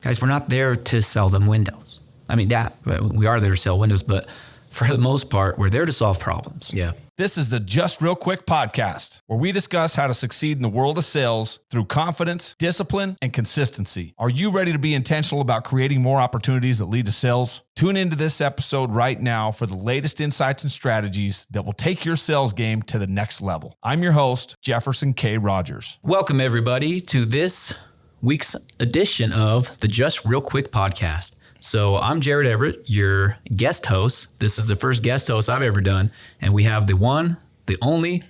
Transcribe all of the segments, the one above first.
Guys, we're not there to sell them windows. I mean, yeah, we are there to sell windows, but for the most part, we're there to solve problems. Yeah. This is the Just Real Quick podcast, where we discuss how to succeed in the world of sales through confidence, discipline, and consistency. Are you ready to be intentional about creating more opportunities that lead to sales? Tune into this episode right now for the latest insights and strategies that will take your sales game to the next level. I'm your host, Jefferson K. Rogers. Welcome, everybody, to this week's edition of the Just Real Quick podcast. So I'm Jared Everett, your guest host. This is the first guest host I've ever done. And we have the one, the only,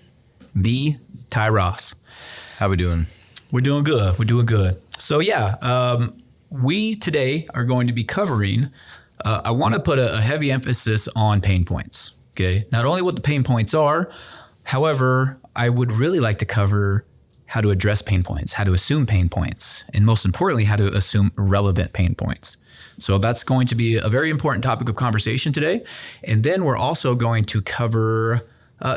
the Ty Ross. How we doing? We're doing good. We're doing good. So we today are going to be covering, I want to put a heavy emphasis on pain points. Okay. Not only what the pain points are, however, I would really like to cover how to address pain points, how to assume pain points, and most importantly, how to assume relevant pain points. So that's going to be a very important topic of conversation today. And then we're also going to cover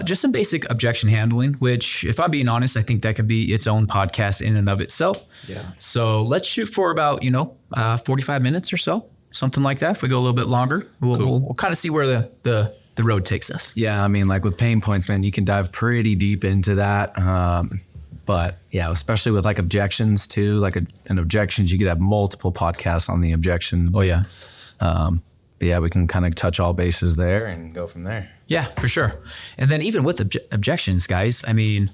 just some basic objection handling, which, if I'm being honest, I think that could be its own podcast in and of itself. Yeah. So let's shoot for about, 45 minutes or so, something like that. If we go a little bit longer, we'll kind of see where the road takes us. Yeah, I mean, like with pain points, man, you can dive pretty deep into that. But yeah, especially with like objections too, like an objections, you could have multiple podcasts on the objections. Oh yeah. But yeah, we can kind of touch all bases there and go from there. Yeah, for sure. And then even with objections, guys, I mean,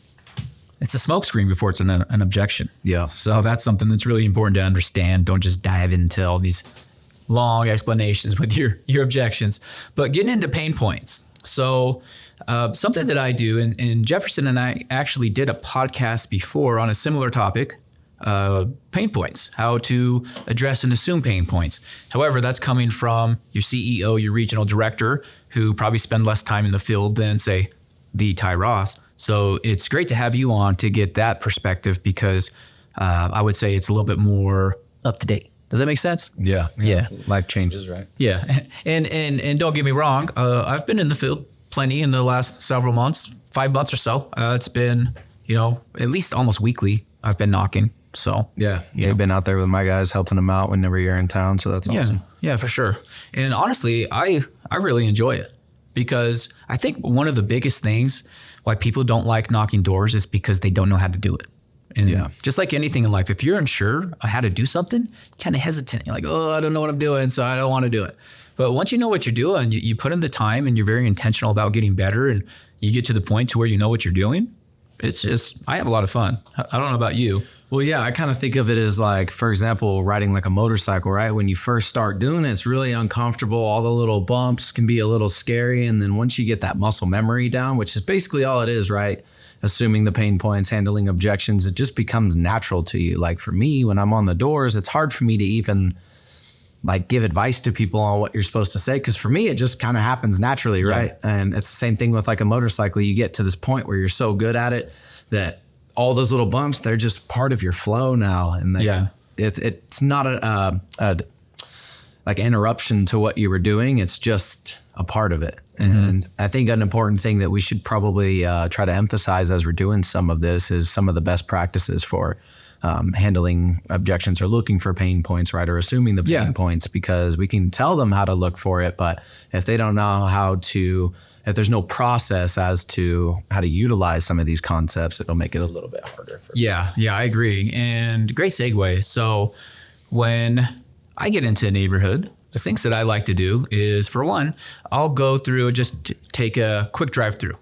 it's a smokescreen before it's an objection. Yeah. So that's something that's really important to understand. Don't just dive into all these long explanations with your objections, but getting into pain points. So something that I do, and Jefferson and I actually did a podcast before on a similar topic, pain points, how to address and assume pain points. However, that's coming from your CEO, your regional director, who probably spend less time in the field than, say, the Ty Ross. So it's great to have you on to get that perspective because I would say it's a little bit more up to date. Does that make sense? Yeah. Life changes, right? Yeah. And don't get me wrong. I've been in the field plenty in the last several months, 5 months or so. It's been, at least almost weekly I've been knocking. So yeah, you've been out there with my guys helping them out whenever you're in town. So that's awesome. Yeah, for sure. And honestly, I really enjoy it because I think one of the biggest things why people don't like knocking doors is because they don't know how to do it. And just like anything in life, if you're unsure of how to do something, kind of hesitant. You're like, oh, I don't know what I'm doing, so I don't want to do it. But once you know what you're doing, you put in the time and you're very intentional about getting better and you get to the point to where you know what you're doing. It's just, I have a lot of fun. I don't know about you. Well, yeah, I kind of think of it as like, for example, riding like a motorcycle, right? When you first start doing it, it's really uncomfortable. All the little bumps can be a little scary. And then once you get that muscle memory down, which is basically all it is, right? Assuming the pain points, handling objections, it just becomes natural to you. Like for me, when I'm on the doors, it's hard for me to even like give advice to people on what you're supposed to say. Because for me, it just kind of happens naturally, right? Yeah. And it's the same thing with like a motorcycle. You get to this point where you're so good at it that all those little bumps, they're just part of your flow now. And it's not a like interruption to what you were doing. It's just a part of it. Mm-hmm. And I think an important thing that we should probably try to emphasize as we're doing some of this is some of the best practices for handling objections or looking for pain points, right? Or assuming the pain points, because we can tell them how to look for it. But if they don't know if there's no process as to how to utilize some of these concepts, it'll make it a little bit harder. Yeah, I agree. And great segue. So when I get into a neighborhood, the things that I like to do is, for one, I'll go through, just take a quick drive through,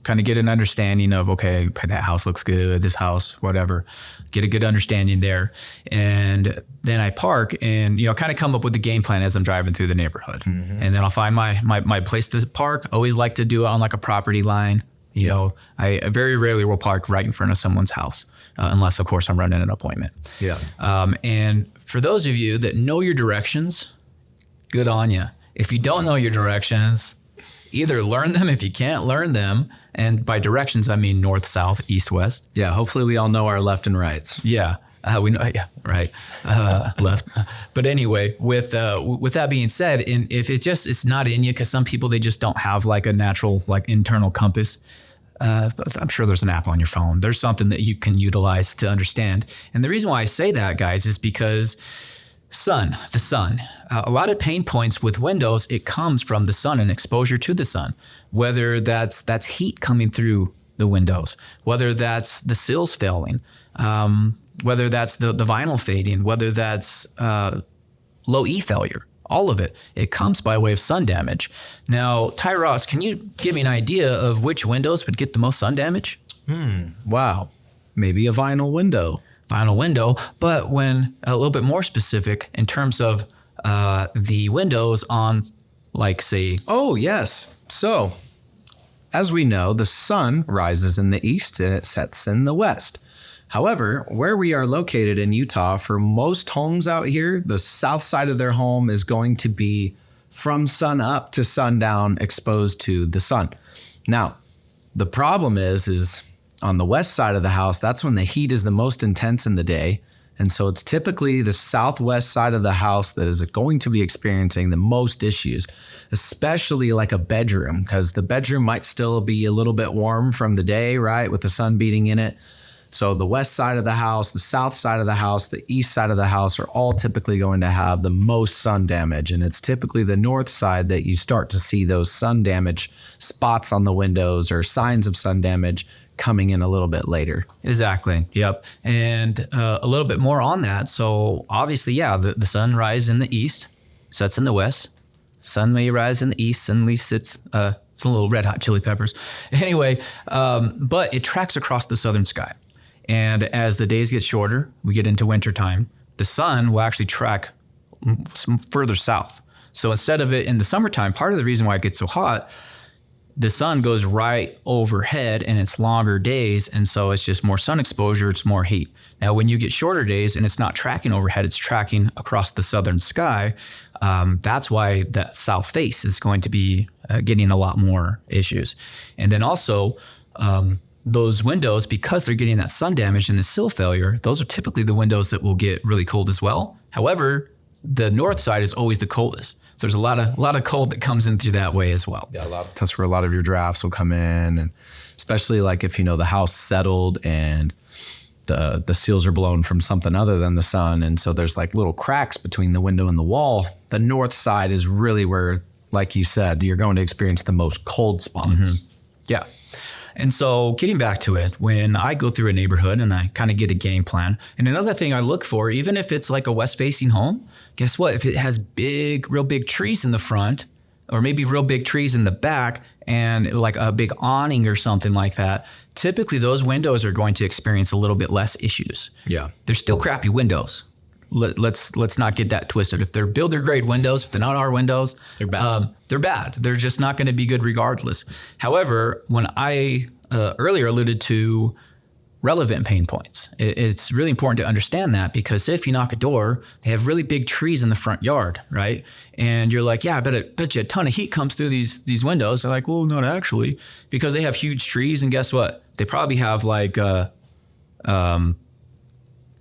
kind of get an understanding of, okay, that house looks good, this house, whatever, get a good understanding there. And then I park and, kind of come up with the game plan as I'm driving through the neighborhood. Mm-hmm. And then I'll find my place to park. Always like to do it on like a property line. I very rarely will park right in front of someone's house, unless, of course, I'm running an appointment. Yeah. And for those of you that know your directions, good on you. If you don't know your directions, either learn them if you can't learn them. And by directions, I mean north, south, east, west. Yeah. Hopefully we all know our left and rights. Yeah. We know. Yeah. Right. Left. But anyway, with that being said, and if it's not in you, because some people, they just don't have like a natural, like internal compass. But I'm sure there's an app on your phone. There's something that you can utilize to understand. And the reason why I say that, guys, is because The sun. A lot of pain points with windows, it comes from the sun and exposure to the sun, whether that's heat coming through the windows, whether that's the sills failing, whether that's the vinyl fading, whether that's low E failure. All of it. It comes by way of sun damage. Now, Ty Ross, can you give me an idea of which windows would get the most sun damage? Wow. Maybe a vinyl window. Vinyl window, but when a little bit more specific in terms of the windows on, like, say... Oh, yes. So, as we know, the sun rises in the east and it sets in the west. However, where we are located in Utah, for most homes out here, the south side of their home is going to be from sun up to sundown exposed to the sun. Now, the problem is on the west side of the house, that's when the heat is the most intense in the day. And so it's typically the southwest side of the house that is going to be experiencing the most issues, especially like a bedroom, because the bedroom might still be a little bit warm from the day, right, with the sun beating in it. So the west side of the house, the south side of the house, the east side of the house are all typically going to have the most sun damage. And it's typically the north side that you start to see those sun damage spots on the windows or signs of sun damage coming in a little bit later. Exactly. Yep. And a little bit more on that. So obviously, yeah, the sun rises in the east, sets in the west. Sun may rise in the east, suddenly sits... it's a little Red Hot Chili Peppers. Anyway, but it tracks across the southern sky. And as the days get shorter, we get into wintertime, the sun will actually track further south. So instead of it in the summertime, part of the reason why it gets so hot, the sun goes right overhead and it's longer days. And so it's just more sun exposure, it's more heat. Now, when you get shorter days and it's not tracking overhead, it's tracking across the southern sky. That's why that south face is going to be getting a lot more issues. And then also, those windows, because they're getting that sun damage and the sill failure, those are typically the windows that will get really cold as well. However, the north side is always the coldest. So there's a lot of cold that comes in through that way as well. Yeah, that's where a lot of your drafts will come in, and especially like if the house settled and the seals are blown from something other than the sun, and so there's like little cracks between the window and the wall. The north side is really where, like you said, you're going to experience the most cold spots. Mm-hmm. Yeah. And so getting back to it, when I go through a neighborhood and I kind of get a game plan, and another thing I look for, even if it's like a west-facing home, guess what? If it has real big trees in the front, or maybe real big trees in the back, and like a big awning or something like that, typically those windows are going to experience a little bit less issues. Yeah. They're still crappy windows. Let's not get that twisted. If they're builder grade windows, if they're not our windows, they're bad. They're bad. They're just not going to be good regardless. However, when I earlier alluded to relevant pain points, it's really important to understand that, because if you knock a door, they have really big trees in the front yard, right? And you're like, yeah, I bet you a ton of heat comes through these windows. They're like, well, not actually, because they have huge trees, and guess what? They probably have like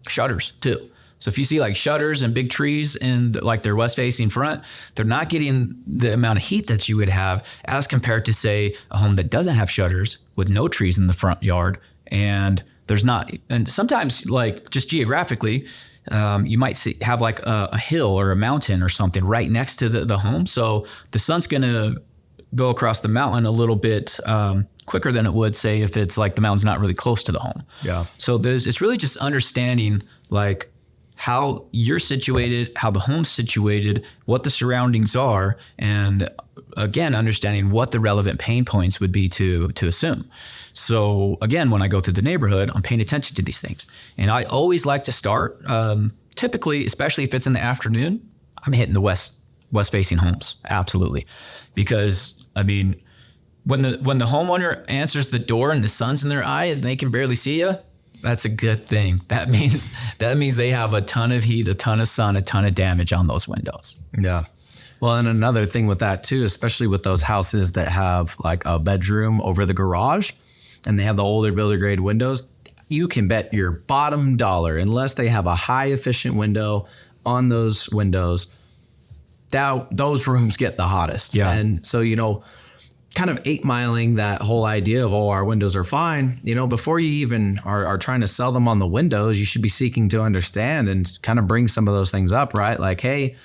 shutters too. So if you see like shutters and big trees in like their west-facing front, they're not getting the amount of heat that you would have as compared to, say, a home that doesn't have shutters with no trees in the front yard. And there's not, and sometimes like just geographically, you might have like a hill or a mountain or something right next to the home. So the sun's going to go across the mountain a little bit quicker than it would, say, if it's like the mountain's not really close to the home. Yeah. So it's really just understanding like how you're situated, how the home's situated, what the surroundings are, and again, understanding what the relevant pain points would be to assume. So again, when I go through the neighborhood, I'm paying attention to these things. And I always like to start, typically, especially if it's in the afternoon, I'm hitting the west-facing homes, absolutely. Because, I mean, when the homeowner answers the door and the sun's in their eye and they can barely see you, that's a good thing. That means they have a ton of heat, a ton of sun, a ton of damage on those windows. Yeah. Well, and another thing with that too, especially with those houses that have like a bedroom over the garage and they have the older builder grade windows, you can bet your bottom dollar, unless they have a high efficient window on those windows, those rooms get the hottest. Yeah. And so, kind of 8-miling that whole idea of, oh, our windows are fine. Before you even are trying to sell them on the windows, you should be seeking to understand and kind of bring some of those things up, right? Like, hey,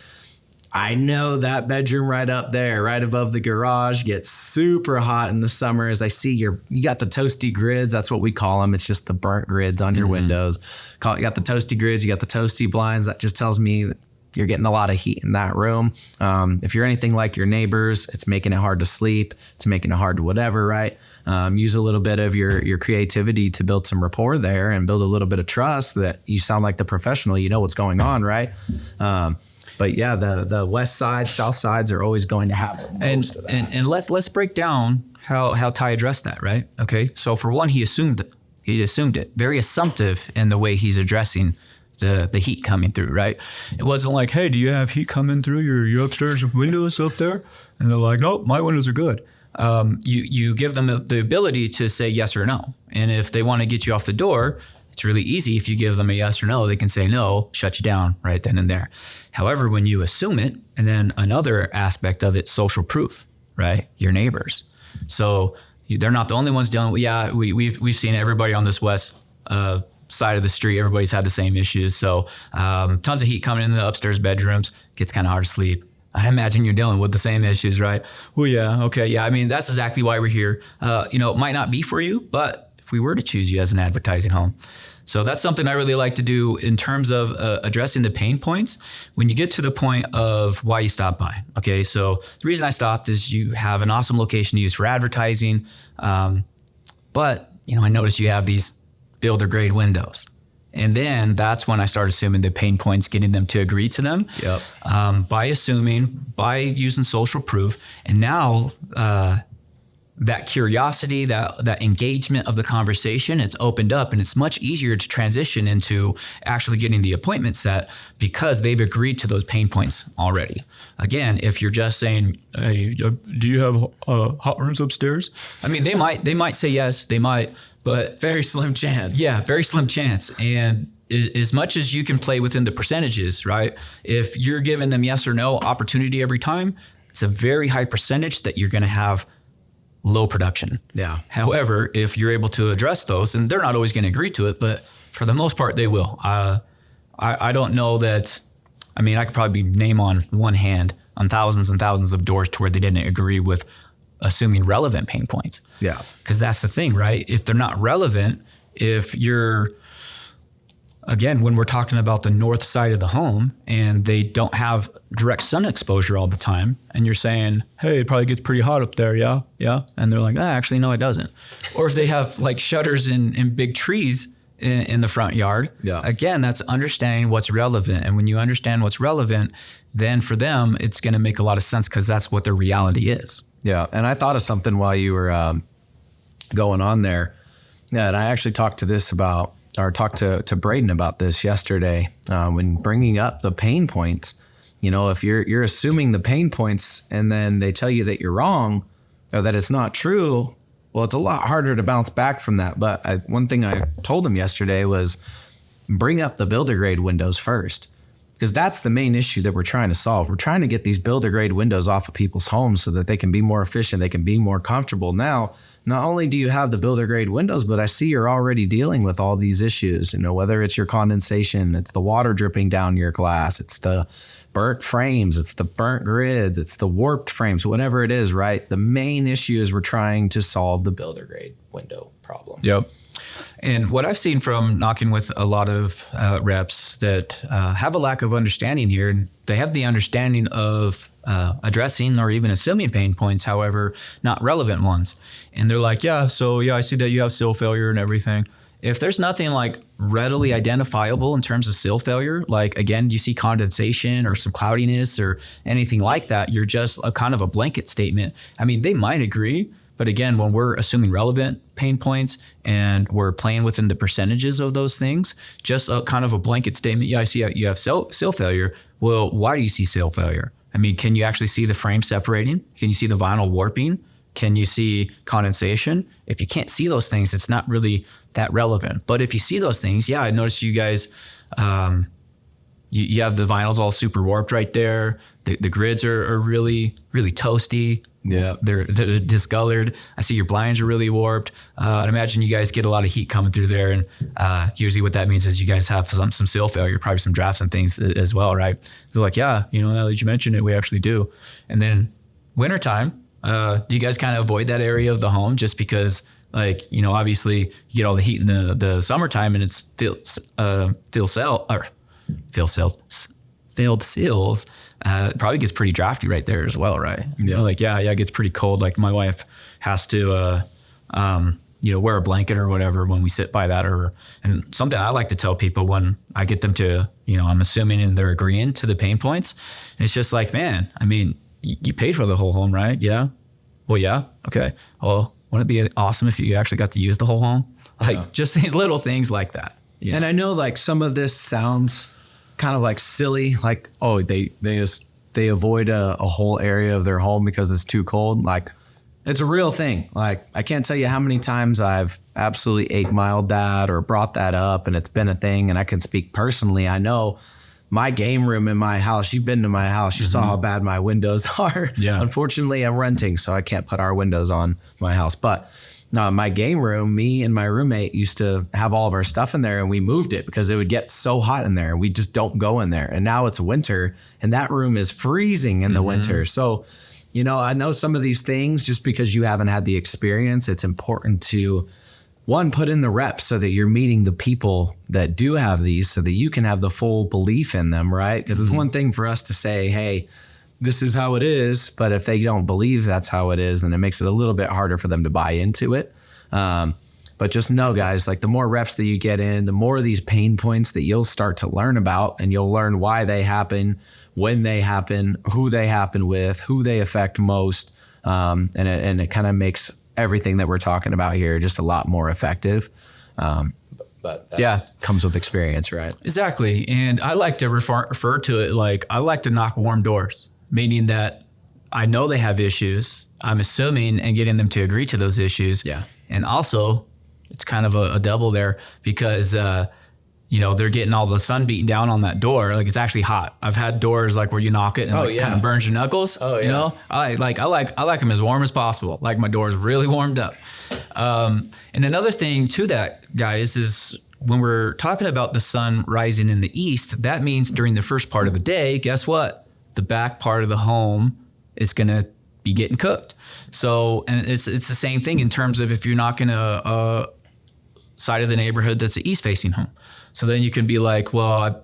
I know that bedroom right up there, right above the garage, gets super hot in the summer. As I see you got the toasty grids. That's what we call them. It's just the burnt grids on your windows. You got the toasty grids. You got the toasty blinds. That just tells me that you're getting a lot of heat in that room. If you're anything like your neighbors, it's making it hard to sleep. It's making it hard to whatever, right? Use a little bit of your creativity to build some rapport there and build a little bit of trust that you sound like the professional. You know what's going on, right? But yeah, the west side, south sides are always going to have most of that. And let's break down how Ty addressed that, right? Okay, so for one, he assumed it. Very assumptive in the way he's addressing the heat coming through, right? It wasn't like, hey, do you have heat coming through your upstairs windows up there? And they're like, nope, my windows are good. You give them the ability to say yes or no. And if they want to get you off the door, it's really easy. If you give them a yes or no, they can say no, shut you down right then and there. However, when you assume it, and then another aspect of it, social proof, right? Your neighbors. So they're not the only ones dealing with, we've seen everybody on this west side of the street. Everybody's had the same issues. So tons of heat coming into the upstairs bedrooms. Gets kind of hard to sleep. I imagine you're dealing with the same issues, right? Well, yeah, okay, yeah. I mean, that's exactly why we're here. It might not be for you, but if we were to choose you as an advertising home. So that's something I really like to do in terms of addressing the pain points when you get to the point of why you stop by. Okay, so the reason I stopped is you have an awesome location to use for advertising, but I noticed you have these builder grade windows. And then that's when I start assuming the pain points, getting them to agree to them. Yep. By using social proof. And now that curiosity, that engagement of the conversation, it's opened up, and it's much easier to transition into actually getting the appointment set because they've agreed to those pain points already. Again, if you're just saying, hey, do you have hot rooms upstairs? I mean, they might say yes, they might, but very slim chance. Yeah, very slim chance. And as much as you can play within the percentages, right? If you're giving them yes or no opportunity every time, it's a very high percentage that you're going to have low production. Yeah. However, if you're able to address those, and they're not always going to agree to it, but for the most part, they will. I don't know that. I mean, I could probably name on one hand on thousands and thousands of doors to where they didn't agree with assuming relevant pain points. Yeah. Because that's the thing, right? If they're not relevant, if you're, again, when we're talking about the north side of the home and they don't have direct sun exposure all the time, and you're saying, hey, it probably gets pretty hot up there, yeah? And they're like, actually, no, it doesn't. Or if they have like shutters and big trees in the front yard, again, that's understanding what's relevant. And when you understand what's relevant, then for them, it's going to make a lot of sense because that's what their reality is. Yeah, and I thought of something while you were going on there. Yeah, and I actually talked to Braden about this yesterday when bringing up the pain points. If you're assuming the pain points and then they tell you that you're wrong or that it's not true, well, it's a lot harder to bounce back from that. But one thing I told him yesterday was bring up the builder grade windows first. Because that's the main issue that we're trying to solve. We're trying to get these builder grade windows off of people's homes so that they can be more efficient, they can be more comfortable. Now, not only do you have the builder grade windows, but I see you're already dealing with all these issues, whether it's your condensation, it's the water dripping down your glass, it's the burnt frames, it's the burnt grids, it's the warped frames, whatever it is, right? The main issue is we're trying to solve the builder grade window problem. Yep. And what I've seen from knocking with a lot of reps that have a lack of understanding here, and they have the understanding of addressing or even assuming pain points, however, not relevant ones. And they're like, I see that you have sill failure and everything. If there's nothing like readily identifiable in terms of sill failure, like again, you see condensation or some cloudiness or anything like that, you're just a kind of a blanket statement. I mean, they might agree, but again, when we're assuming relevant pain points and we're playing within the percentages of those things, just a kind of a blanket statement. I see you have sill failure. Well, why do you see sill failure? I mean, can you actually see the frame separating? Can you see the vinyl warping? Can you see condensation? If you can't see those things, it's not really that relevant. But if you see those things, I noticed you guys, you have the vinyls all super warped right there. The grids are really, really toasty. Yeah. They're discolored. I see your blinds are really warped. I'd imagine you guys get a lot of heat coming through there. And usually what that means is you guys have some seal failure, probably some drafts and things as well, right? They're like, yeah, now that you mentioned it, we actually do. And then wintertime, do you guys kind of avoid that area of the home just because, like, obviously you get all the heat in the summertime and it's failed seals, it probably gets pretty drafty right there as well, right? Yeah. It gets pretty cold. Like my wife has to, wear a blanket or whatever when we sit by that. And something I like to tell people when I get them to, I'm assuming and they're agreeing to the pain points, it's just like, man, I mean, you paid for the whole home, right? Yeah. Well, yeah. Okay. Well, wouldn't it be awesome if you actually got to use the whole home? Just these little things like that. Yeah. And I know like some of this sounds kind of like silly, like, oh, they avoid a whole area of their home because it's too cold. Like, it's a real thing. Like, I can't tell you how many times I've absolutely 8-miled that or brought that up, and it's been a thing. And I can speak personally. I know my game room in my house, you've been to my house, you saw how bad my windows are. Yeah. Unfortunately, I'm renting, so I can't put our windows on my house. But my game room, me and my roommate used to have all of our stuff in there, and we moved it because it would get so hot in there. We just don't go in there. And now it's winter, and that room is freezing in the winter. So, I know some of these things, just because you haven't had the experience, it's important to, one, put in the reps so that you're meeting the people that do have these so that you can have the full belief in them, right? Because it's one thing for us to say, hey, this is how it is. But if they don't believe that's how it is, then it makes it a little bit harder for them to buy into it. But just know, guys, like the more reps that you get in, the more of these pain points that you'll start to learn about, and you'll learn why they happen, when they happen, who they happen with, who they affect most. And it kind of makes everything that we're talking about here just a lot more effective. But that comes with experience, right? Exactly. And I like to refer to it like I like to knock warm doors, meaning that I know they have issues. I'm assuming and getting them to agree to those issues. Yeah. And also, it's kind of a double there because, they're getting all the sun beating down on that door. Like, it's actually hot. I've had doors like where you knock it and kind of burns your knuckles. Oh, yeah. I like them as warm as possible. Like my door's really warmed up. And another thing to that, guys, is when we're talking about the sun rising in the east, that means during the first part of the day, guess what? The back part of the home is going to be getting cooked. So, and it's the same thing in terms of if you're knocking a side of the neighborhood that's an east facing home. So then you can be like, well,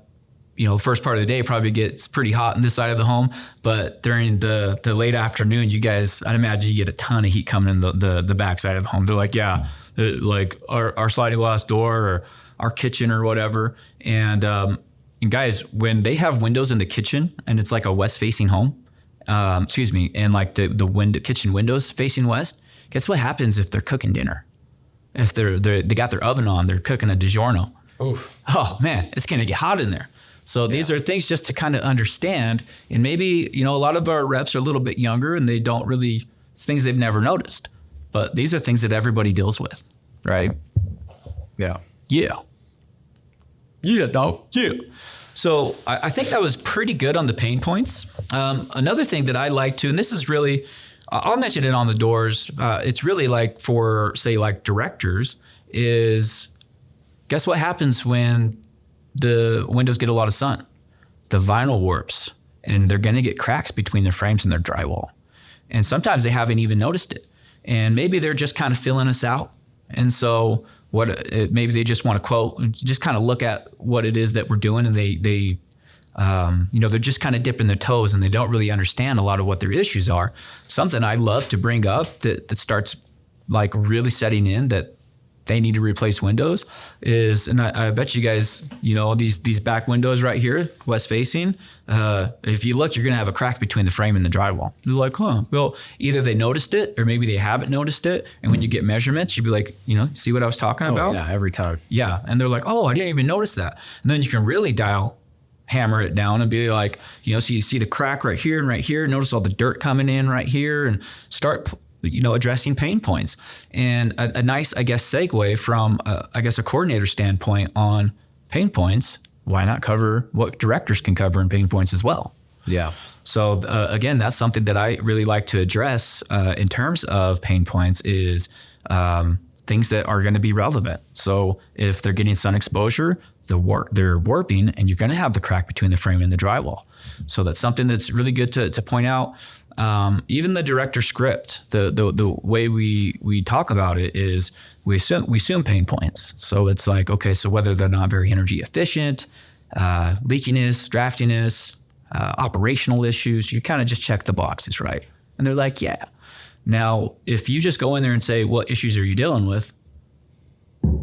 the first part of the day probably gets pretty hot on this side of the home, but during the late afternoon, you guys, I'd imagine you get a ton of heat coming in the back side of the home. They're like, yeah, like our sliding glass door or our kitchen or whatever. And guys, when they have windows in the kitchen and it's like a west facing home, and like the kitchen windows facing west, guess what happens if they're cooking dinner? If they got their oven on, they're cooking a DiGiorno. Oof. Oh man, it's gonna get hot in there. So these are things just to kind of understand. And maybe, a lot of our reps are a little bit younger and they don't really, things they've never noticed. But these are things that everybody deals with, right? Yeah. Yeah. Yeah, dog. Yeah. So I think that was pretty good on the pain points. Another thing that I like to, and this is really, I'll mention it on the doors. It's really like for, say, like directors is, guess what happens when the windows get a lot of sun? The vinyl warps, and they're going to get cracks between their frames and their drywall. And sometimes they haven't even noticed it. And maybe they're just kind of filling us out. And so maybe they just want to quote, just kind of look at what it is that we're doing, and they're just kind of dipping their toes and they don't really understand a lot of what their issues are. Something I love to bring up that starts like really setting in that they need to replace windows is, and I bet you guys, these back windows right here, west facing, if you look, you're going to have a crack between the frame and the drywall. They're like, huh, well, either they noticed it or maybe they haven't noticed it. And when you get measurements, you'd be like, see what I was talking about? Yeah, every time. Yeah. And they're like, oh, I didn't even notice that. And then you can really hammer it down and be like, so you see the crack right here and right here. Notice all the dirt coming in right here and start, addressing pain points. And a nice, I guess, segue from, a coordinator standpoint on pain points. Why not cover what directors can cover in pain points as well? Yeah. So again, that's something that I really like to address in terms of pain points is things that are going to be relevant. So if they're getting sun exposure, they're warping, and you're going to have the crack between the frame and the drywall. So that's something that's really good to point out. Even the director script, the way we talk about it is we assume pain points. So it's like, okay, so whether they're not very energy efficient, leakiness, draftiness, operational issues, you kind of just check the boxes, right? And they're like, yeah. Now, if you just go in there and say, what issues are you dealing with?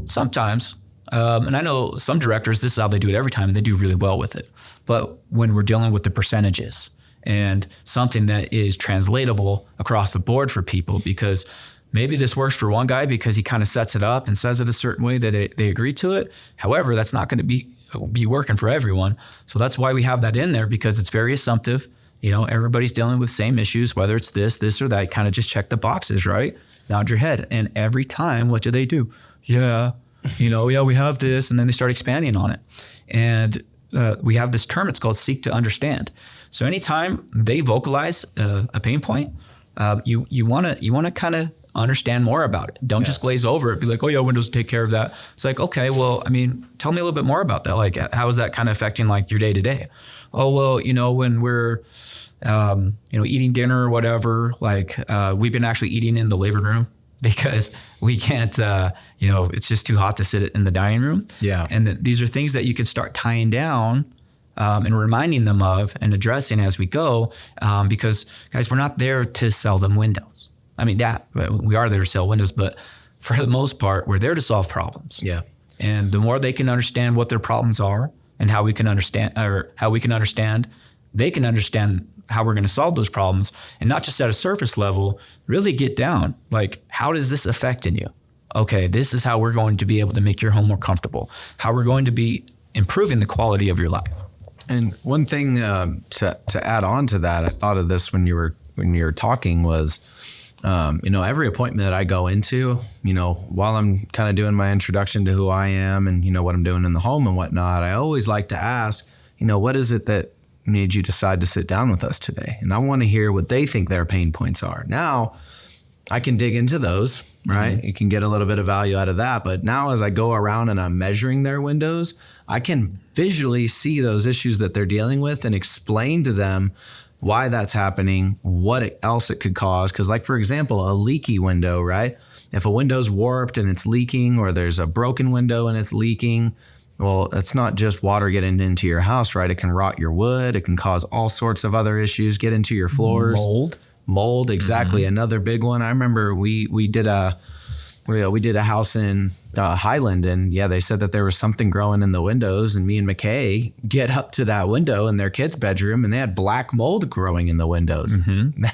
Sometimes, and I know some directors, this is how they do it every time, and they do really well with it. But when we're dealing with the percentages and something that is translatable across the board for people, because maybe this works for one guy because he kind of sets it up and says it a certain way that they agree to it. However, that's not going to be working for everyone. So that's why we have that in there, because it's very assumptive. You know, everybody's dealing with same issues, whether it's this or that. Kind of just check the boxes, right? Nod your head. And every time, what do? Yeah, we have this. And then they start expanding on it. And we have this term, it's called seek to understand. So anytime they vocalize a pain point, you want to kind of understand more about it. Don't just glaze over it. Be like, oh yeah, Windows will take care of that. It's like, okay, well, I mean, tell me a little bit more about that. Like, how is that kind of affecting like your day to day? Oh, well, when we're, eating dinner or whatever, like we've been actually eating in the living room because we can't, it's just too hot to sit in the dining room. Yeah. And these are things that you can start tying down and reminding them of and addressing as we go, because guys, we're not there to sell them Windows. I mean, we are there to sell Windows, but for the most part, we're there to solve problems. Yeah. And the more they can understand what their problems are and how we can understand, they can understand how we're going to solve those problems, and not just at a surface level, really get down. Like, how does this affect in you? Okay, this is how we're going to be able to make your home more comfortable, how we're going to be improving the quality of your life. And one thing to add on to that, I thought of this when you were talking was, every appointment that I go into, while I'm kind of doing my introduction to who I am and, what I'm doing in the home and whatnot, I always like to ask, what is it that made you decide to sit down with us today? And I want to hear what they think their pain points are. Now, I can dig into those, right? Mm-hmm. You can get a little bit of value out of that. But now as I go around and I'm measuring their windows, I can visually see those issues that they're dealing with and explain to them why that's happening, what else it could cause. Because like, for example, a leaky window, right? If a window's warped and it's leaking, or there's a broken window and it's leaking, well, it's not just water getting into your house, right? It can rot your wood. It can cause all sorts of other issues, get into your floors. Mold, exactly. Mm-hmm. Another big one. I remember we did a house in Highland, and they said that there was something growing in the windows, and me and McKay get up to that window in their kid's bedroom, and they had black mold growing in the windows. Mm-hmm.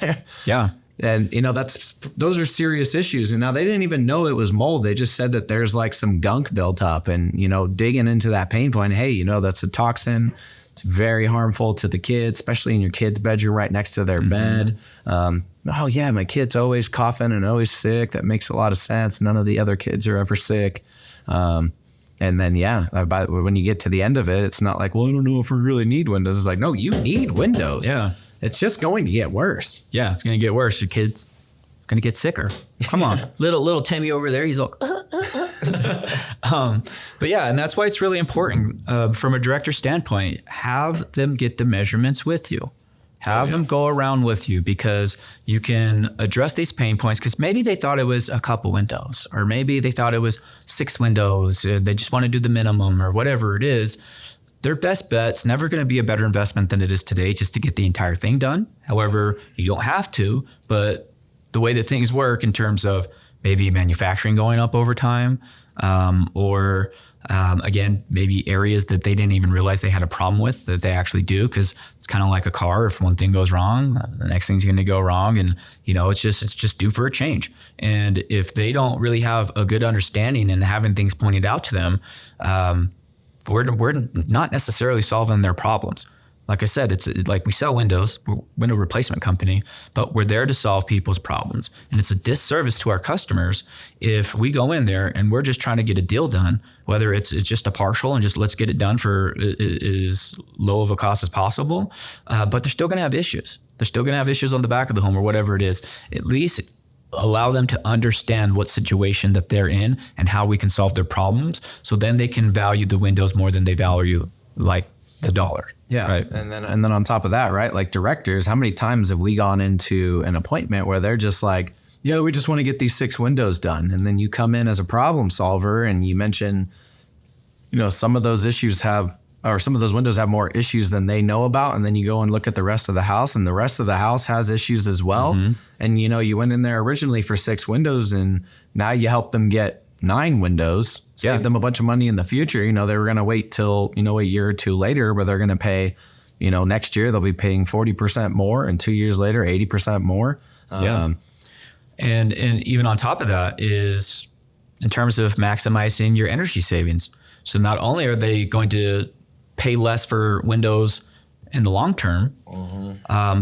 Yeah. And, those are serious issues. And now they didn't even know it was mold. They just said that there's like some gunk built up, and, digging into that pain point, hey, that's a toxin. It's very harmful to the kids, especially in your kid's bedroom right next to their bed. Oh yeah, my kid's always coughing and always sick. That makes a lot of sense. None of the other kids are ever sick. And then, when you get to the end of it, it's not like, well, I don't know if we really need Windows. It's like, no, you need Windows. Yeah. It's just going to get worse. Yeah, it's going to get worse. Your kid's going to get sicker. Come on. little Timmy over there, he's all... But yeah, and that's why it's really important from a director standpoint, have them get the measurements with you. Have them go around with you, because you can address these pain points, because maybe they thought it was a couple windows, or maybe they thought it was 6 windows. They just want to do the minimum or whatever it is. Their best bet's never going to be a better investment than it is today just to get the entire thing done. However, you don't have to, but the way that things work in terms of maybe manufacturing going up over time, or again, maybe areas that they didn't even realize they had a problem with that they actually do, because it's kind of like a car. If one thing goes wrong, the next thing's going to go wrong, and it's just due for a change. And if they don't really have a good understanding and having things pointed out to them, we're not necessarily solving their problems. like I said, it's like we sell windows, we're a window replacement company, but we're there to solve people's problems. And it's a disservice to our customers if we go in there and we're just trying to get a deal done, whether it's just a partial and just let's get it done for as low of a cost as possible. But they're still going to have issues. They're still going to have issues on the back of the home or whatever it is. At least allow them to understand what situation that they're in and how we can solve their problems. So then they can value the windows more than they value like the dollar. Yeah. Right. And then on top of that, right? Like directors, how many times have we gone into an appointment where they're just like, yeah, we just want to get these 6 windows done. And then you come in as a problem solver and you mention, some of those windows have more issues than they know about. And then you go and look at the rest of the house and the rest of the house has issues as well. Mm-hmm. And, you went in there originally for 6 windows and now you help them get 9 windows, save them a bunch of money in the future. They were going to wait till, a year or 2 later where they're going to pay, next year they'll be paying 40% more and 2 years later, 80% more. And even on top of that is in terms of maximizing your energy savings. So not only are they going to pay less for windows in the long term,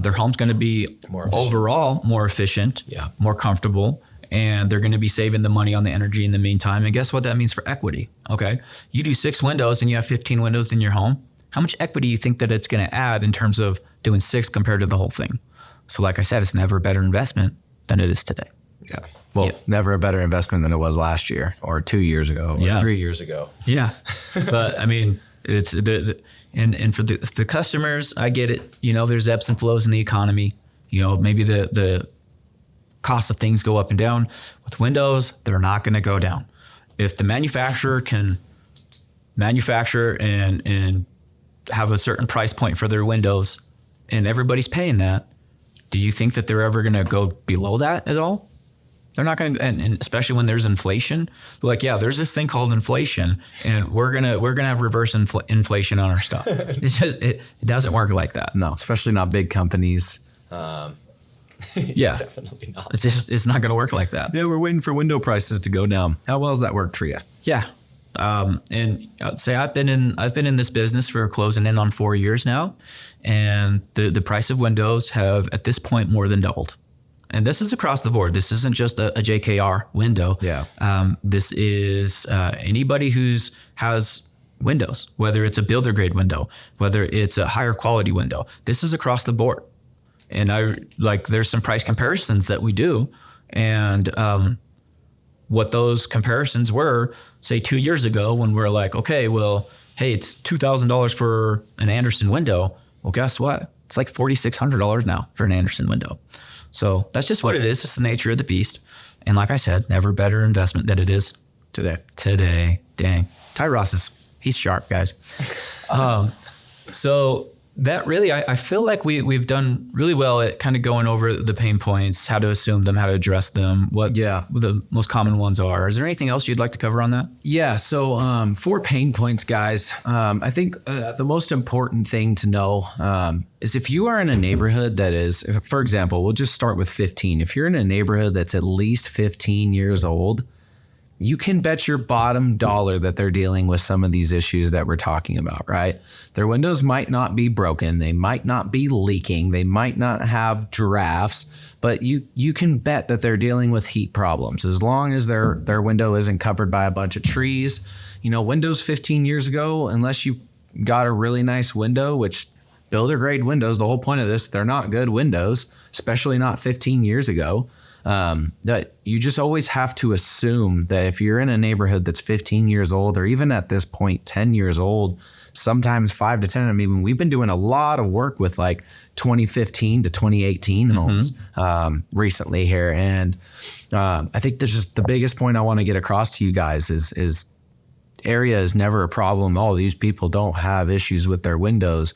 their home's going to be overall more efficient, more comfortable, and they're going to be saving the money on the energy in the meantime. And guess what that means for equity? Okay. You do 6 windows and you have 15 windows in your home. How much equity do you think that it's going to add in terms of doing 6 compared to the whole thing? So like I said, it's never a better investment than it is today. Yeah. Well, never a better investment than it was last year or 2 years ago or 3 years ago. Yeah. But I mean, it's and for the customers, I get it. There's ebbs and flows in the economy. Maybe the cost of things go up and down. With windows, they're not going to go down. If the manufacturer can manufacture and have a certain price point for their windows and everybody's paying that, do you think that they're ever going to go below that at all? They're not going to, and especially when there's inflation, they're like, there's this thing called inflation and we're going to have reverse inflation on our stuff. It doesn't work like that. No, especially not big companies. Definitely not. It's not going to work like that. Yeah, we're waiting for window prices to go down. How well has that worked for you? Yeah, and I'd say I've been in this business for closing in on 4 years now, and the price of windows have at this point more than doubled. And this is across the board. This isn't just a JKR window. Yeah. This is anybody has windows, whether it's a builder grade window, whether it's a higher quality window. This is across the board. And there's some price comparisons that we do. And what those comparisons were, say 2 years ago when we're like, okay, well, hey, it's $2,000 for an Andersen window. Well, guess what? It's like $4,600 now for an Andersen window. So that's just what it is. It's the nature of the beast. And like I said, never better investment than it is today. Dang. Ty Ross he's sharp, guys. So that really, I feel like we've done really well at kind of going over the pain points, how to assume them, how to address them, what the most common ones are. Is there anything else you'd like to cover on that? Yeah. So for pain points, guys, I think the most important thing to know is if you are in a neighborhood that is, for example, we'll just start with 15. If you're in a neighborhood that's at least 15 years old, you can bet your bottom dollar that they're dealing with some of these issues that we're talking about, right? Their windows might not be broken. They might not be leaking. They might not have drafts, but you can bet that they're dealing with heat problems as long as their window isn't covered by a bunch of trees. Windows 15 years ago, unless you got a really nice window, which builder grade windows, the whole point of this, they're not good windows, especially not 15 years ago. That you just always have to assume that if you're in a neighborhood that's 15 years old, or even at this point, 10 years old, sometimes 5 to 10. I mean, we've been doing a lot of work with like 2015 to 2018 homes recently here. And I think there's just the biggest point I want to get across to you guys is area is never a problem. Oh, these people don't have issues with their windows.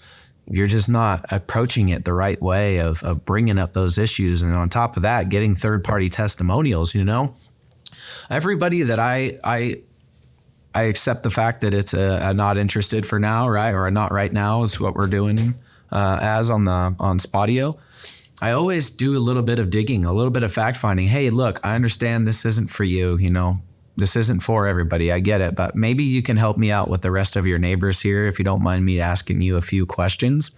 You're just not approaching it the right way of bringing up those issues. And on top of that, getting third-party testimonials, everybody that I accept the fact that it's a not interested for now, right? Or a not right now is what we're doing on Spotio. I always do a little bit of digging, a little bit of fact finding. Hey, look, I understand this isn't for you, this isn't for everybody. I get it, but maybe you can help me out with the rest of your neighbors here if you don't mind me asking you a few questions.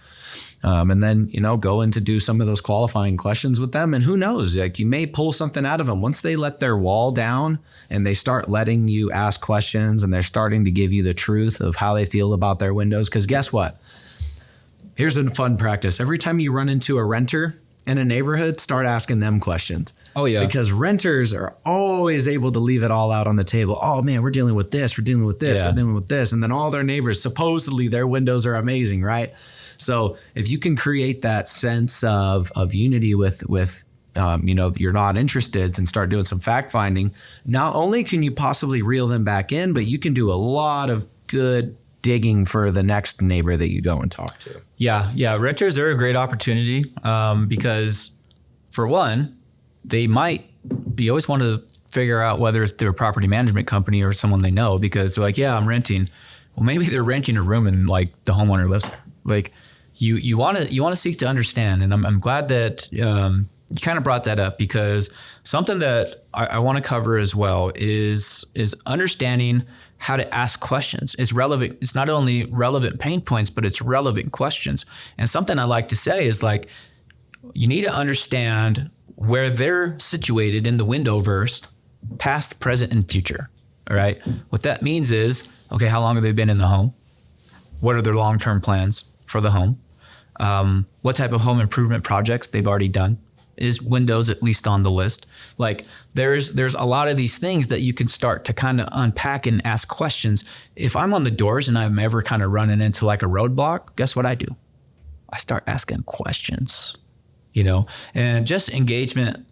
And then, go in to do some of those qualifying questions with them. And who knows, like you may pull something out of them once they let their wall down and they start letting you ask questions and they're starting to give you the truth of how they feel about their windows. Because guess what? Here's a fun practice. Every time you run into a renter in a neighborhood, start asking them questions. Oh, yeah. Because renters are always able to leave it all out on the table. Oh, man, we're dealing with this. We're dealing with this. Yeah. We're dealing with this. And then all their neighbors, supposedly their windows are amazing, right? So if you can create that sense of unity with you're not interested and start doing some fact finding, not only can you possibly reel them back in, but you can do a lot of good digging for the next neighbor that you go and talk to. Yeah. Renters are a great opportunity because, for one, you always want to figure out whether it's through a property management company or someone they know, because they're like, yeah, I'm renting. Well, maybe they're renting a room and like the homeowner lives there. Like you want to seek to understand. And I'm glad that you kind of brought that up, because something that I want to cover as well is understanding how to ask questions. It's relevant. It's not only relevant pain points, but it's relevant questions. And something I like to say is like, you need to understand where they're situated in the windowverse, past, present, and future. All right. What that means is, okay, how long have they been in the home? What are their long-term plans for the home? What type of home improvement projects they've already done? Is windows at least on the list? Like there's a lot of these things that you can start to kind of unpack and ask questions. If I'm on the doors and I'm ever kind of running into like a roadblock, guess what I do? I start asking questions, and just engagement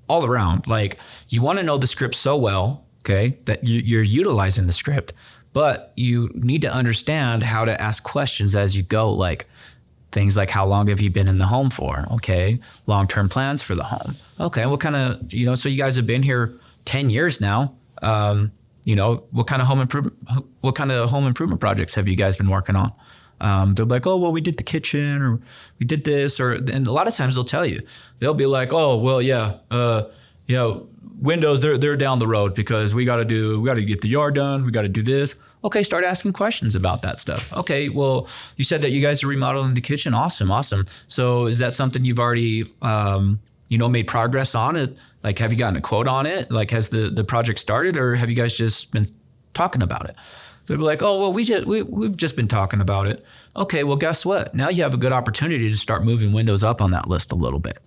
all around. Like you want to know the script so well, okay, that you're utilizing the script, but you need to understand how to ask questions as you go. Like things like, how long have you been in the home for? Okay. Long-term plans for the home. Okay. What kind of, so you guys have been here 10 years now. What kind of home improvement projects have you guys been working on? They're like, oh, well, we did the kitchen, or we did this, and a lot of times they'll tell you, they'll be like, oh, well, yeah, windows, they're down the road because we got to get the yard done. We got to do this. Okay. Start asking questions about that stuff. Okay. Well, you said that you guys are remodeling the kitchen. Awesome. So is that something you've already, made progress on it? Like, have you gotten a quote on it? Like, has the project started, or have you guys just been talking about it? They'll be like, oh, well, we've just been talking about it. Okay, well, guess what? Now you have a good opportunity to start moving windows up on that list a little bit,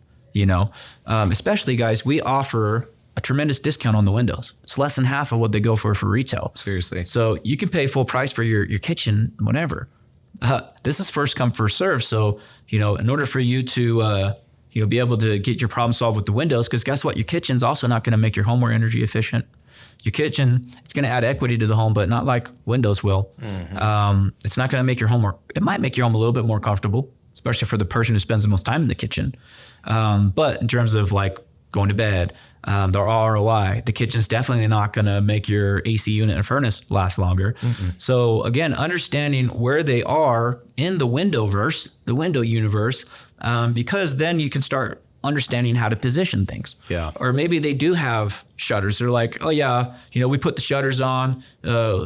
especially, guys, we offer a tremendous discount on the windows. It's less than half of what they go for retail. Seriously. So you can pay full price for your kitchen whenever. This is first come, first serve. So, in order for you to, be able to get your problem solved with the windows, because guess what? Your kitchen's also not going to make your home more energy efficient. Your kitchen, it's going to add equity to the home, but not like windows will. Mm-hmm. It's not going to make your home it might make your home a little bit more comfortable, especially for the person who spends the most time in the kitchen. But in terms of like going to bed, the ROI, the kitchen's definitely not going to make your AC unit and furnace last longer. Mm-hmm. So again, understanding where they are in the windowverse, the window universe, because then you can start understanding how to position things. Yeah. Or maybe they do have shutters. They're like, oh yeah, we put the shutters on,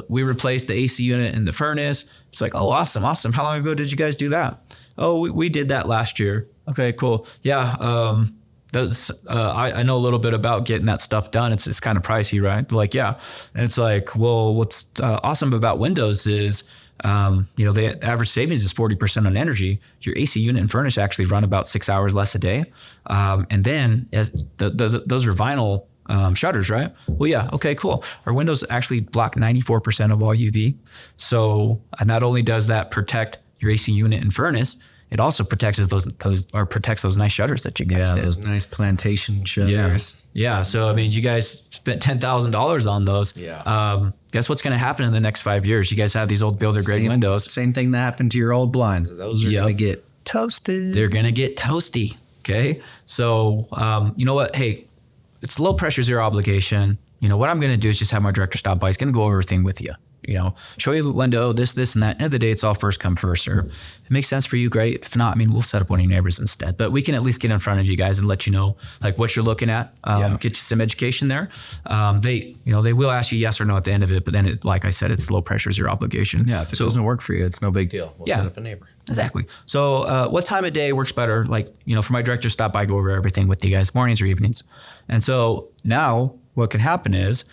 we replaced the AC unit and the furnace. It's like, oh, awesome. How long ago did you guys do that? Oh, we did that last year. Okay, cool. Yeah. I know a little bit about getting that stuff done. It's kind of pricey, right? Like, yeah. And it's like, well, what's awesome about Windows is, the average savings is 40% on energy. Your AC unit and furnace actually run about 6 hours less a day. And then as those are vinyl shutters, right? Well, yeah. Okay, cool. Our windows actually block 94% of all UV. So not only does that protect your AC unit and furnace, it also protects those nice shutters that you guys did. Those nice plantation shutters. Yeah. So, you guys spent $10,000 on those. Yeah. Guess what's going to happen in the next 5 years? You guys have these old builder grade windows. Same thing that happened to your old blinds. Those are going to get toasted. They're going to get toasty. Okay. So, you know what? Hey, it's low pressure, zero obligation. What I'm going to do is just have my director stop by. He's going to go over everything with you. show you the window, this, and that. End of the day, it's all first come, first serve. If it makes sense for you, great. If not, we'll set up one of your neighbors instead. But we can at least get in front of you guys and let you know like what you're looking at. Get you some education there. They will ask you yes or no at the end of it, but then like I said, it's low pressure is your obligation. Yeah, if it doesn't work for you, it's no big deal. We'll set up a neighbor. Exactly. So what time of day works better? Like, for my director to stop by, go over everything with you guys, mornings or evenings. And so now what can happen is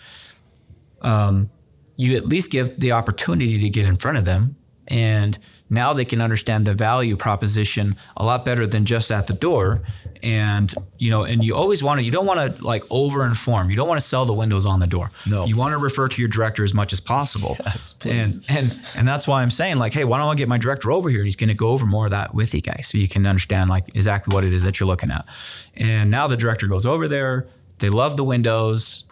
you at least give the opportunity to get in front of them, and now they can understand the value proposition a lot better than just at the door. And and you always you don't want to like over inform. You don't want to sell the windows on the door. No. You want to refer to your director as much as possible. Yes, please. And that's why I'm saying like, hey, why don't I get my director over here? And he's going to go over more of that with you guys so you can understand like exactly what it is that you're looking at. And now the director goes over there. They love the windows.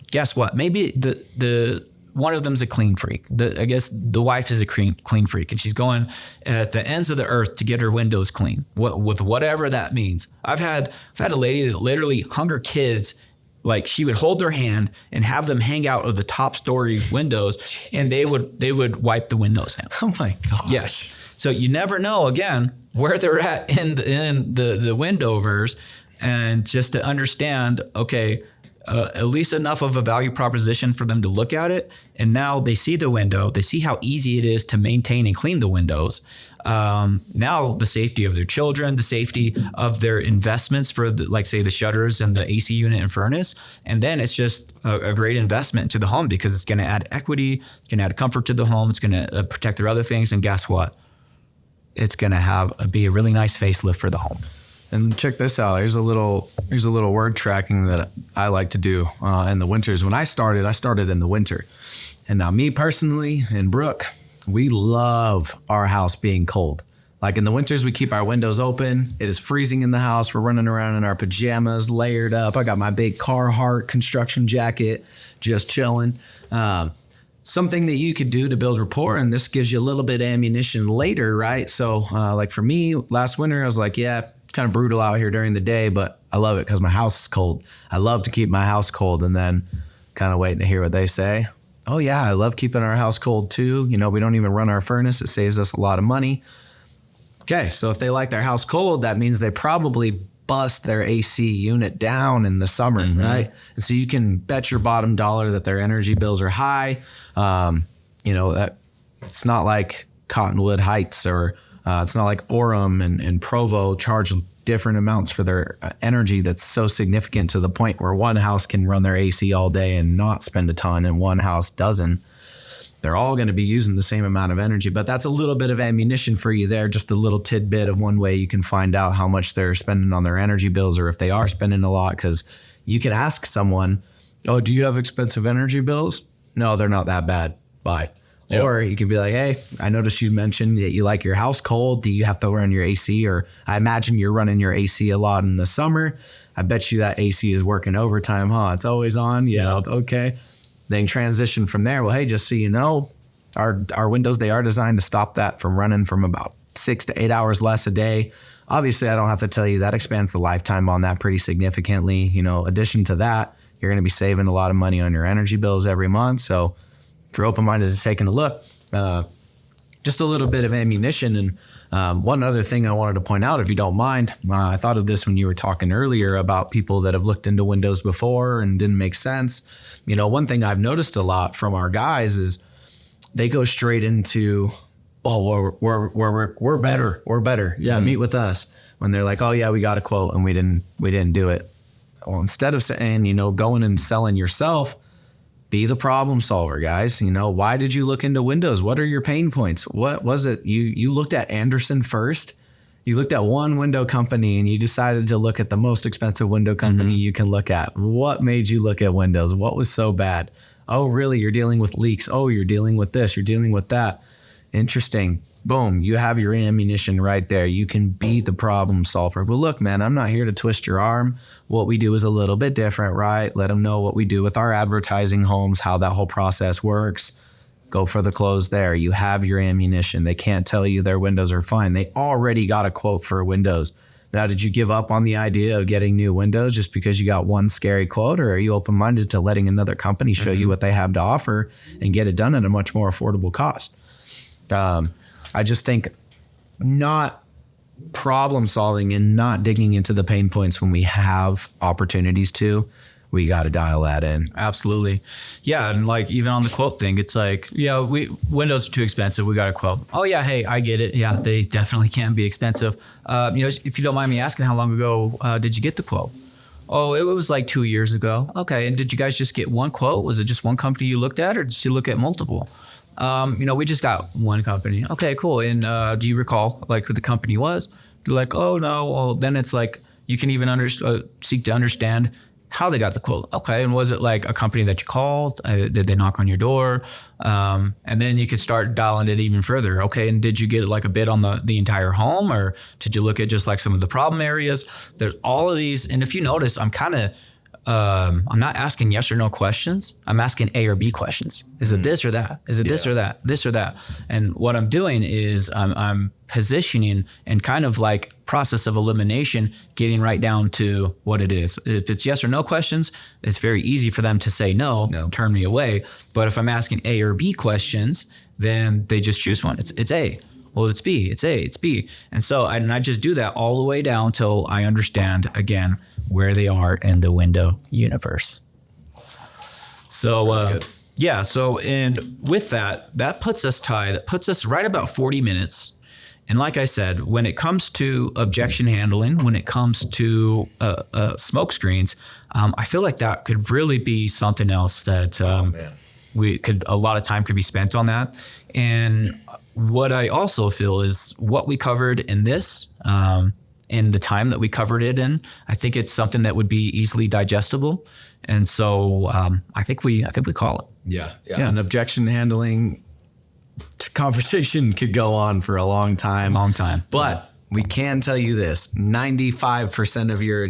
Guess what? Maybe the one of them's a clean freak. I guess the wife is a clean freak, and she's going at the ends of the earth to get her windows clean, with whatever that means. I've had a lady that literally hung her kids, like she would hold their hand and have them hang out of the top story windows, and they would wipe the windows out. Oh my gosh. Yes. So you never know again where they're at in the windowverse, and just to understand, okay. At least enough of a value proposition for them to look at it. And now they see the window. They see how easy it is to maintain and clean the windows. Now the safety of their children, the safety of their investments for say the shutters and the AC unit and furnace. And then it's just a great investment to the home because it's going to add equity. It's going to add comfort to the home. It's going to protect their other things. And guess what? It's going to be a really nice facelift for the home. And check this out. Here's a little word tracking that I like to do in the winters. When I started in the winter. And now me personally and Brooke, we love our house being cold. Like in the winters, we keep our windows open. It is freezing in the house. We're running around in our pajamas, layered up. I got my big Carhartt construction jacket, just chilling. Something that you could do to build rapport, and this gives you a little bit of ammunition later, right? So like for me, last winter, I was like, yeah, it's kind of brutal out here during the day, but I love it because my house is cold. I love to keep my house cold, and then kind of waiting to hear what they say. Oh yeah, I love keeping our house cold too. We don't even run our furnace. It saves us a lot of money. Okay, so if they like their house cold, that means they probably bust their AC unit down in the summer, right? And so you can bet your bottom dollar that their energy bills are high. That it's not like Cottonwood Heights or it's not like Orem and Provo charge different amounts for their energy that's so significant to the point where one house can run their AC all day and not spend a ton and one house doesn't. They're all going to be using the same amount of energy, but that's a little bit of ammunition for you there, just a little tidbit of one way you can find out how much they're spending on their energy bills or if they are spending a lot, because you can ask someone, oh, do you have expensive energy bills? No, they're not that bad. Bye. Yep. Or you could be like, hey, I noticed you mentioned that you like your house cold. Do you have to run your AC? Or I imagine you're running your AC a lot in the summer. I bet you that AC is working overtime, huh? It's always on. Yeah. Yep. Okay. Then transition from there. Well, hey, just so you know, our windows, they are designed to stop that from running from about 6 to 8 hours less a day. Obviously, I don't have to tell you that expands the lifetime on that pretty significantly. Addition to that, you're going to be saving a lot of money on your energy bills every month. So if you're open-minded to taking a look, just a little bit of ammunition. And one other thing I wanted to point out, if you don't mind, I thought of this when you were talking earlier about people that have looked into windows before and didn't make sense. One thing I've noticed a lot from our guys is they go straight into, oh, we're better. We're better. Yeah, meet with us. When they're like, oh yeah, we got a quote and we didn't do it. Well, instead of saying, going and selling yourself, be the problem solver, guys. Why did you look into windows? What are your pain points? What was it? You looked at Anderson first. You looked at one window company and you decided to look at the most expensive window company you can look at. What made you look at windows? What was so bad? Oh, really? You're dealing with leaks. Oh, you're dealing with this. You're dealing with that. Interesting. Boom. You have your ammunition right there. You can be the problem solver. But look, man, I'm not here to twist your arm. What we do is a little bit different, right? Let them know what we do with our advertising homes, how that whole process works. Go for the close there. You have your ammunition. They can't tell you their windows are fine. They already got a quote for windows. Now, did you give up on the idea of getting new windows just because you got one scary quote, or are you open-minded to letting another company show you what they have to offer and get it done at a much more affordable cost? I just think not problem solving and not digging into the pain points when we have opportunities to, we got to dial that in. Absolutely. Yeah. And like even on the quote thing, it's like, windows are too expensive. We got a quote. Oh yeah. Hey, I get it. Yeah. They definitely can be expensive. If you don't mind me asking, how long ago did you get the quote? Oh, it was like 2 years ago. Okay. And did you guys just get one quote? Was it just one company you looked at, or did you look at multiple? We just got one company. Okay, cool. And do you recall like who the company was? They're like, oh no. Well, then it's like you can even seek to understand how they got the quote. Okay, and was it like a company that you called? Did they knock on your door? And then you could start dialing it even further. Okay, and did you get like a bid on the entire home, or did you look at just like some of the problem areas? There's all of these, and if you notice, I'm not asking yes or no questions. I'm asking A or B questions. Is it this or that? Is it this or that? This or that? And what I'm doing is I'm positioning and kind of like process of elimination, getting right down to what it is. If it's yes or no questions, it's very easy for them to say no, turn me away. But if I'm asking A or B questions, then they just choose one. It's A. Well, it's B. It's A. It's B. And so I just do that all the way down till I understand again where they are in the window universe. So and with that puts us right about 40 minutes. And like I said, when it comes to objection handling, when it comes to smoke screens, I feel like that could really be something else that a lot of time could be spent on that. And what I also feel is what we covered in this, in the time that we covered it in, I think it's something that would be easily digestible. And so I think we call it. Yeah. An objection handling conversation could go on for a long time. But we can tell you this, 95% of your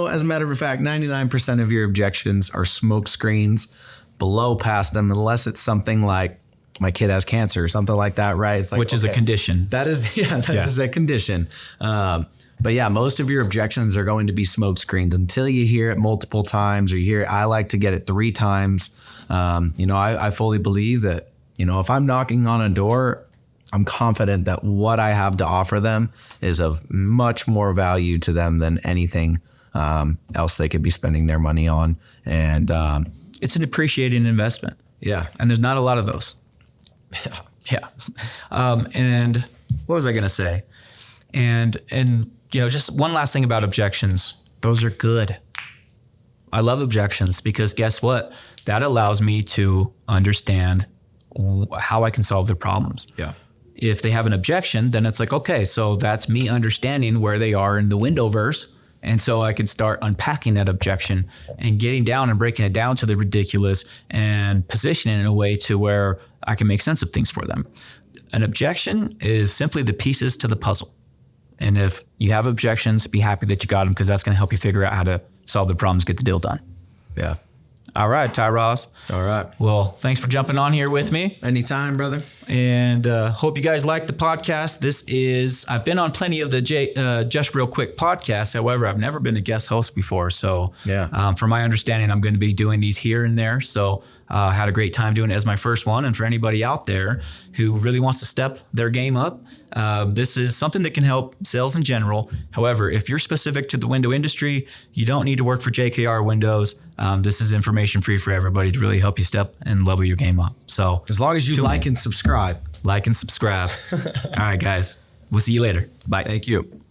as a matter of fact, 99% of your objections are smoke screens. Blow past them unless it's something like my kid has cancer or something like that, right? It's like, which is a condition. That is a condition. But yeah, most of your objections are going to be smoke screens until you hear it multiple times, or you hear, I like to get it 3 times. I fully believe that, if I'm knocking on a door, I'm confident that what I have to offer them is of much more value to them than anything else they could be spending their money on. And it's an appreciating investment. Yeah. And there's not a lot of those. Yeah. And what was I going to say? And just one last thing about objections. Those are good. I love objections because guess what? That allows me to understand how I can solve their problems. Yeah. If they have an objection, then it's like, okay, so that's me understanding where they are in the Windowverse. And so I can start unpacking that objection and getting down and breaking it down to the ridiculous and positioning it in a way to where I can make sense of things for them. An objection is simply the pieces to the puzzle. And if you have objections, be happy that you got them, because that's going to help you figure out how to solve the problems, get the deal done. Yeah. All right, Ty Ross. All right. Well, thanks for jumping on here with me. Anytime, brother. And hope you guys like the podcast. I've been on plenty of the Just Real Quick podcasts. However, I've never been a guest host before. So from my understanding, I'm going to be doing these here and there. So I had a great time doing it as my first one. And for anybody out there who really wants to step their game up, this is something that can help sales in general. However, if you're specific to the window industry, you don't need to work for JKR Windows. This is information free for everybody to really help you step and level your game up. So as long as you like and subscribe. All right, guys. We'll see you later. Bye. Thank you.